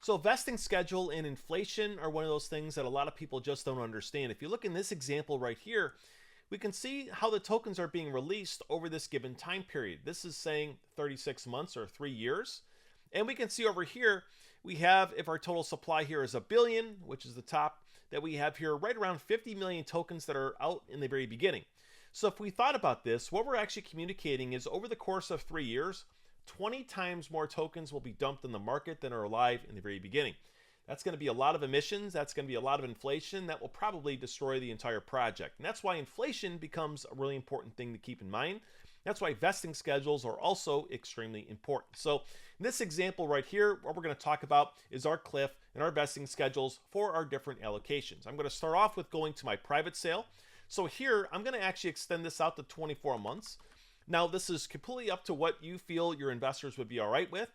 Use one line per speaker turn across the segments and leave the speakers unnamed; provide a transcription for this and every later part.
So vesting schedule and inflation are one of those things that a lot of people just don't understand. If you look in this example right here, we can see how the tokens are being released over this given time period. This is saying 36 months or 3 years. And we can see over here, we have, if our total supply here is 1 billion, which is the top, that we have here right around 50 million tokens that are out in the very beginning. So if we thought about this, what we're actually communicating is over the course of 3 years, 20 times more tokens will be dumped in the market than are alive in the very beginning. That's going to be a lot of emissions. That's going to be a lot of inflation. That will probably destroy the entire project. And that's why inflation becomes a really important thing to keep in mind. That's why vesting schedules are also extremely important. So in this example right here, what we're going to talk about is our cliff and our vesting schedules for our different allocations. I'm going to start off with going to my private sale. So here, I'm going to actually extend this out to 24 months. Now, this is completely up to what you feel your investors would be all right with.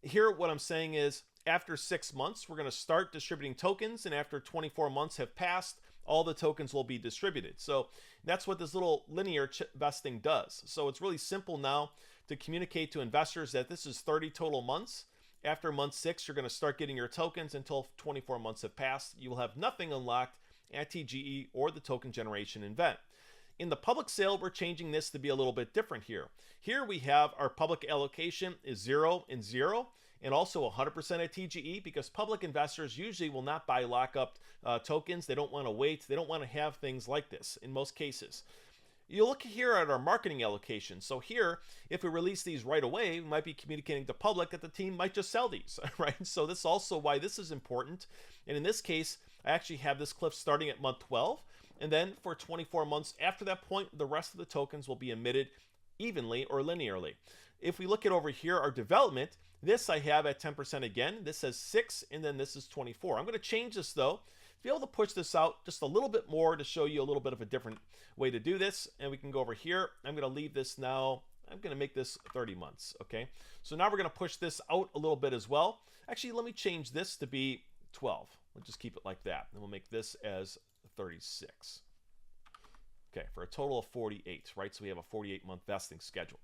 Here, what I'm saying is after 6 months, we're going to start distributing tokens, and after 24 months have passed, all the tokens will be distributed. So that's what this little linear vesting does. So it's really simple now to communicate to investors that this is 30 total months. After month 6, you're going to start getting your tokens until 24 months have passed. You will have nothing unlocked at TGE or the token generation event. In the public sale, we're changing this to be a little bit different here. Here we have our public allocation is 0 and 0, and also 100% at TGE, because public investors usually will not buy lockup tokens. They don't want to wait. They don't want to have things like this in most cases. You look here at our marketing allocation. So here, if we release these right away, we might be communicating to public that the team might just sell these, right? So this is also why this is important. And in this case, I actually have this cliff starting at month 12. And then for 24 months after that point, the rest of the tokens will be emitted evenly or linearly. If we look at over here, our development, this I have at 10% again. This says 6, and then this is 24. I'm going to change this though, to be able to push this out just a little bit more to show you a little bit of a different way to do this. And we can go over here. I'm going to leave this now. I'm going to make this 30 months. Okay. So now we're going to push this out a little bit as well. Actually, let me change this to be 12. We'll just keep it like that. And we'll make this as 36. Okay, for a total of 48, right? So we have a 48-month vesting schedule.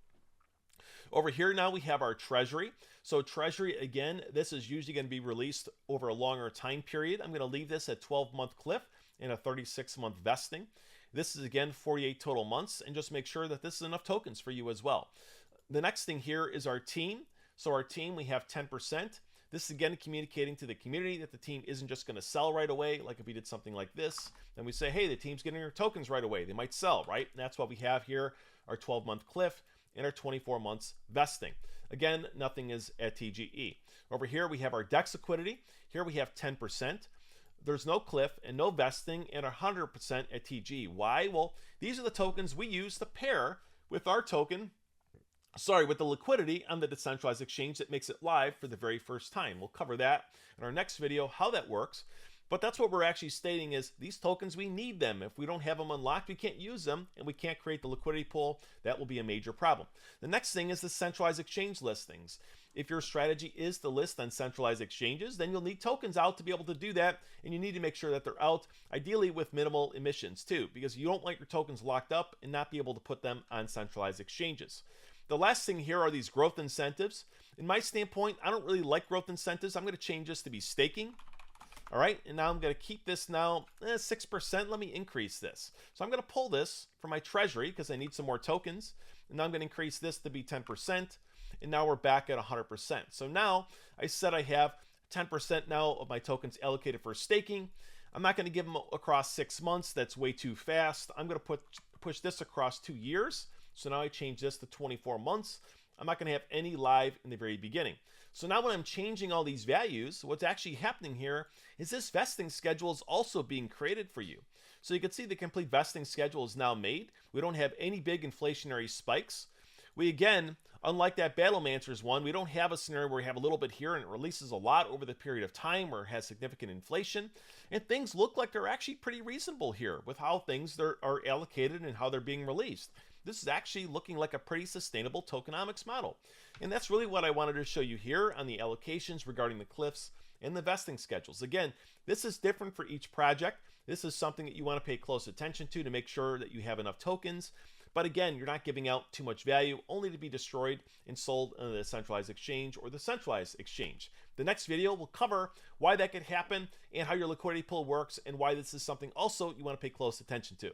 Over here now we have our treasury. So treasury, again, this is usually going to be released over a longer time period. I'm going to leave this at 12-month cliff and a 36-month vesting. This is, again, 48 total months, and just make sure that this is enough tokens for you as well. The next thing here is our team. So our team, we have 10%. This is again communicating to the community that the team isn't just going to sell right away. Like if we did something like this, then we say, hey, the team's getting their tokens right away. They might sell, right? And that's what we have here, our 12-month cliff and our 24 months vesting. Again, nothing is at TGE. Over here, we have our DEX liquidity. Here we have 10%. There's no cliff and no vesting, and 100% at TGE. Why? Well, these are the tokens we use to pair with our token, with the liquidity on the decentralized exchange that makes it live for the very first time. We'll cover that in our next video, how that works. But that's what we're actually stating is these tokens, we need them. If we don't have them unlocked, we can't use them, and we can't create the liquidity pool. That will be a major problem. The next thing is the centralized exchange listings. If your strategy is to list on centralized exchanges, then you'll need tokens out to be able to do that, and you need to make sure that they're out, ideally with minimal emissions too, because you don't want your tokens locked up and not be able to put them on centralized exchanges. The last thing here are these growth incentives. In my standpoint, I don't really like growth incentives. I'm going to change this to be staking. All right, and now I'm going to keep this now 6%. Let me increase this. So I'm going to pull this from my treasury because I need some more tokens. And now I'm going to increase this to be 10%. And now we're back at 100%. So now I said I have 10% now of my tokens allocated for staking. I'm not going to give them across 6 months. That's way too fast. I'm going to push this across 2 years. So now I change this to 24 months. I'm not going to have any live in the very beginning. So now when I'm changing all these values, what's actually happening here is this vesting schedule is also being created for you. So you can see the complete vesting schedule is now made. We don't have any big inflationary spikes. We, again, unlike that Battlemancer's one, we don't have a scenario where we have a little bit here and it releases a lot over the period of time where it has significant inflation. And things look like they're actually pretty reasonable here with how things are allocated and how they're being released. This is actually looking like a pretty sustainable tokenomics model. And that's really what I wanted to show you here on the allocations regarding the cliffs and the vesting schedules. Again, this is different for each project. This is something that you want to pay close attention to make sure that you have enough tokens. but again, you're not giving out too much value, only to be destroyed and sold in the centralized exchange or the centralized exchange. The next video will cover why that could happen and how your liquidity pool works and why this is something also you want to pay close attention to.